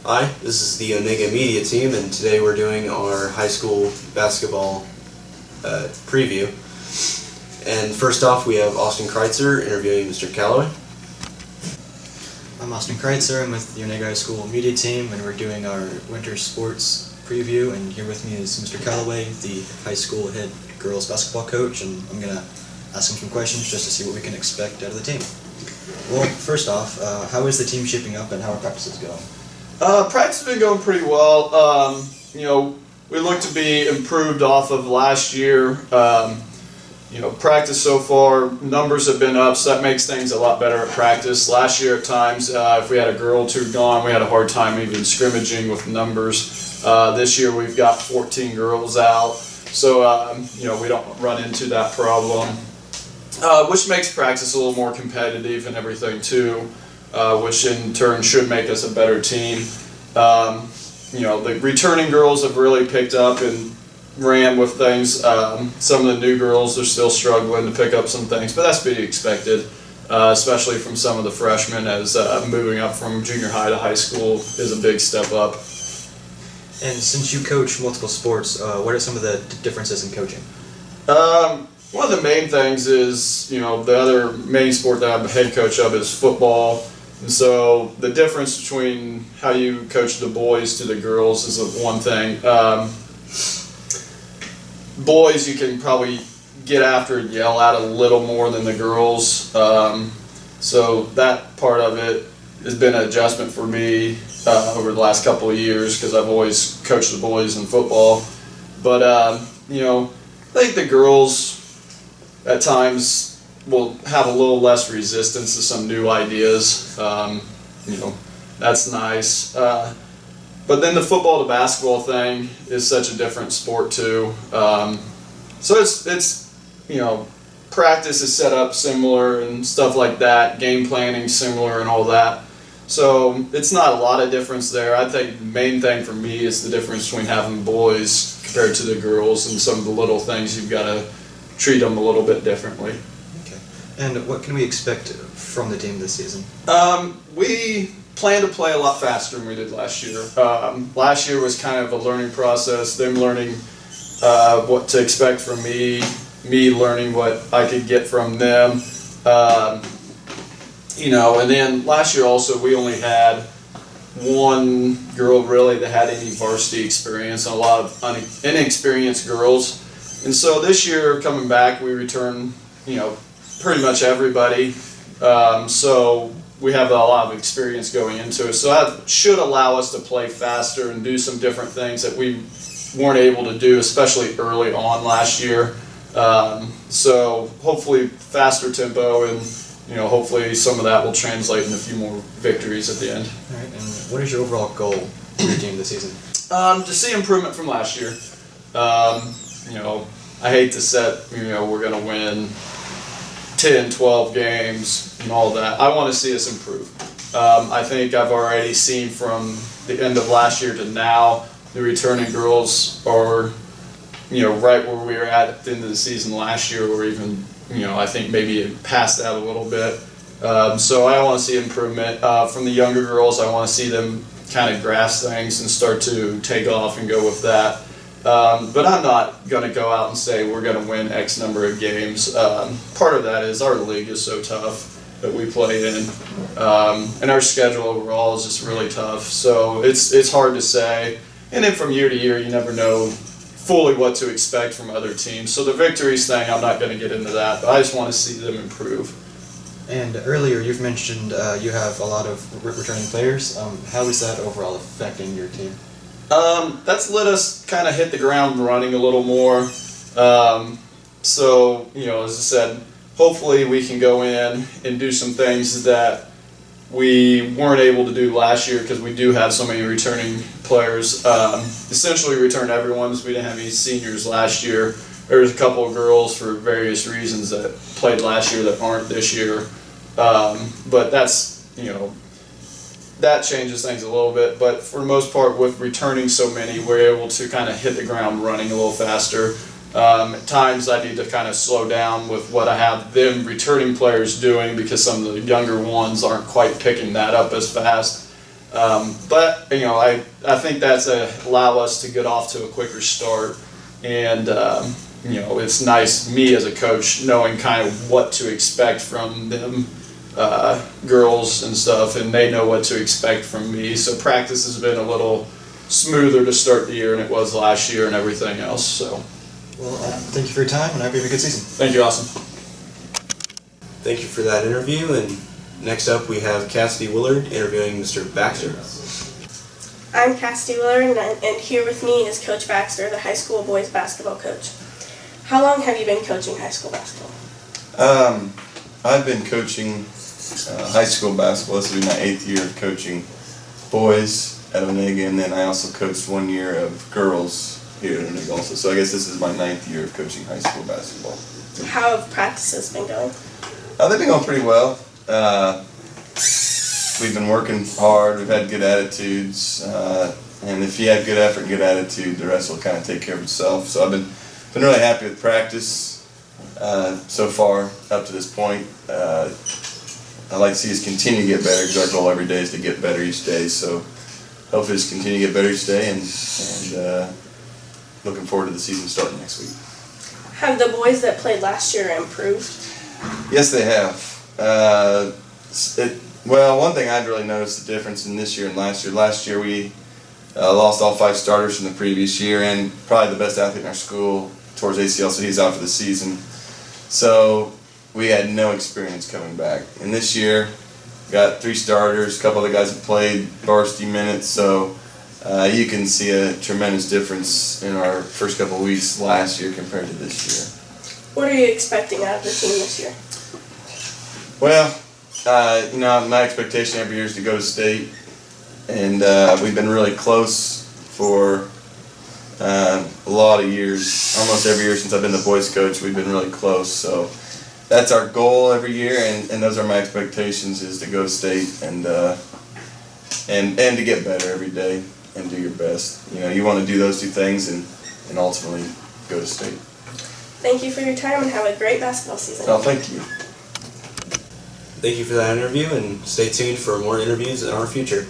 Hi, this is the Onaga media team, and today we're doing our high school basketball preview. And first off, we have Austin Kreitzer interviewing Mr. Calloway. I'm Austin Kreitzer. I'm with the Onaga High School media team, and we're doing our winter sports preview. And here with me is Mr. Calloway, the high school head girls basketball coach, and I'm gonna ask him some questions just to see what we can expect out of the team. Well, first off, how is the team shaping up, and how are practices going? Practice has been going pretty well. We look to be improved off of last year. Practice so far, numbers have been up, so that makes things a lot better at practice. Last year at times, if we had a girl or two gone, we had a hard time even scrimmaging with numbers. This year we've got 14 girls out, so we don't run into that problem, which makes practice a little more competitive and everything too, which in turn should make us a better team. The returning girls have really picked up and ran with things. Some of the new girls are still struggling to pick up some things, but that's to be expected, especially from some of the freshmen, as moving up from junior high to high school is a big step up. And since you coach multiple sports, what are some of the differences in coaching? One of the main things is, the other main sport that I'm a head coach of is football. And so the difference between how you coach the boys to the girls is one thing. Boys, you can probably get after and yell at a little more than the girls. So that part of it has been an adjustment for me over the last couple of years, because I've always coached the boys in football. But, I think the girls at times will have a little less resistance to some new ideas. That's nice. But then the football to basketball thing is such a different sport too. So it's practice is set up similar and stuff like that. Game planning similar and all that. So it's not a lot of difference there. I think the main thing for me is the difference between having boys compared to the girls, and some of the little things you've got to treat them a little bit differently. Okay. And what can we expect from the team this season? We plan to play a lot faster than we did last year. Last year was kind of a learning process, them learning what to expect from me learning what I could get from them. And then last year also we only had one girl really that had any varsity experience, and a lot of inexperienced girls. And so this year coming back, we return, pretty much everybody. So we have a lot of experience going into it. So that should allow us to play faster and do some different things that we weren't able to do, especially early on last year. So hopefully faster tempo, and hopefully some of that will translate in a few more victories at the end. All right. And what is your overall goal for your team this season? To see improvement from last year. I hate to set, we're going to win 10, 12 games and all that. I want to see us improve. I think I've already seen from the end of last year to now, the returning girls are, right where we were at the end of the season last year, or even, I think maybe past that a little bit. So I want to see improvement. From the younger girls, I want to see them kind of grasp things and start to take off and go with that. But I'm not going to go out and say we're going to win X number of games. Part of that is our league is so tough that we play in, and our schedule overall is just really tough. So it's hard to say. And then from year to year, you never know fully what to expect from other teams. So the victories thing, I'm not going to get into that, but I just want to see them improve. And earlier you've mentioned you have a lot of returning players. How is that overall affecting your team? That's let us kind of hit the ground running a little more. So, as I said, hopefully we can go in and do some things that we weren't able to do last year, because we do have so many returning players. Essentially returned everyone, because we didn't have any seniors last year. There's a couple of girls for various reasons that played last year that aren't this year. But that's, that changes things a little bit, but for the most part, with returning so many, we're able to kind of hit the ground running a little faster. At times I need to kind of slow down with what I have them returning players doing, because some of the younger ones aren't quite picking that up as fast. But I think that's allow us to get off to a quicker start, and it's nice me as a coach knowing kind of what to expect from them girls and stuff, and they know what to expect from me. So practice has been a little smoother to start the year than it was last year and everything else. So, Well, thank you for your time, and I hope you have a good season. thank you, Austin. Thank you for that interview. And next up, we have Cassidy Willard interviewing Mr. Baxter. I'm Cassidy Willard, and here with me is Coach Baxter, the high school boys basketball coach. How long have you been coaching high school basketball? I've been coaching high school basketball. This will be my 8th year of coaching boys at Onaga, and then I also coached 1 year of girls here at Onaga also. So I guess this is my 9th year of coaching high school basketball. How have practices been going? They've been going pretty well. We've been working hard. We've had good attitudes, and if you have good effort and good attitude, the rest will kind of take care of itself. So I've been really happy with practice so far up to this point. I'd like to see us continue to get better, because our goal every day is to get better each day. So hopefully just continue to get better each day, and looking forward to the season starting next week. Have the boys that played last year improved? Yes, they have. Well, one thing I'd really noticed the difference in this year and last year. Last year we lost all 5 starters from the previous year, and probably the best athlete in our school towards ACL, so he's out for the season. So we had no experience coming back. And this year, got 3 starters, a couple other guys have played varsity minutes, so you can see a tremendous difference in our first couple of weeks last year compared to this year. What are you expecting out of the team this year? Well, my expectation every year is to go to state, and we've been really close for a lot of years. Almost every year since I've been the boys coach, we've been really close. So that's our goal every year, and those are my expectations: is to go to state and to get better every day and do your best. You want to do those 2 things and ultimately go to state. Thank you for your time, and have a great basketball season. Oh, thank you. Thank you for that interview, and stay tuned for more interviews in our future.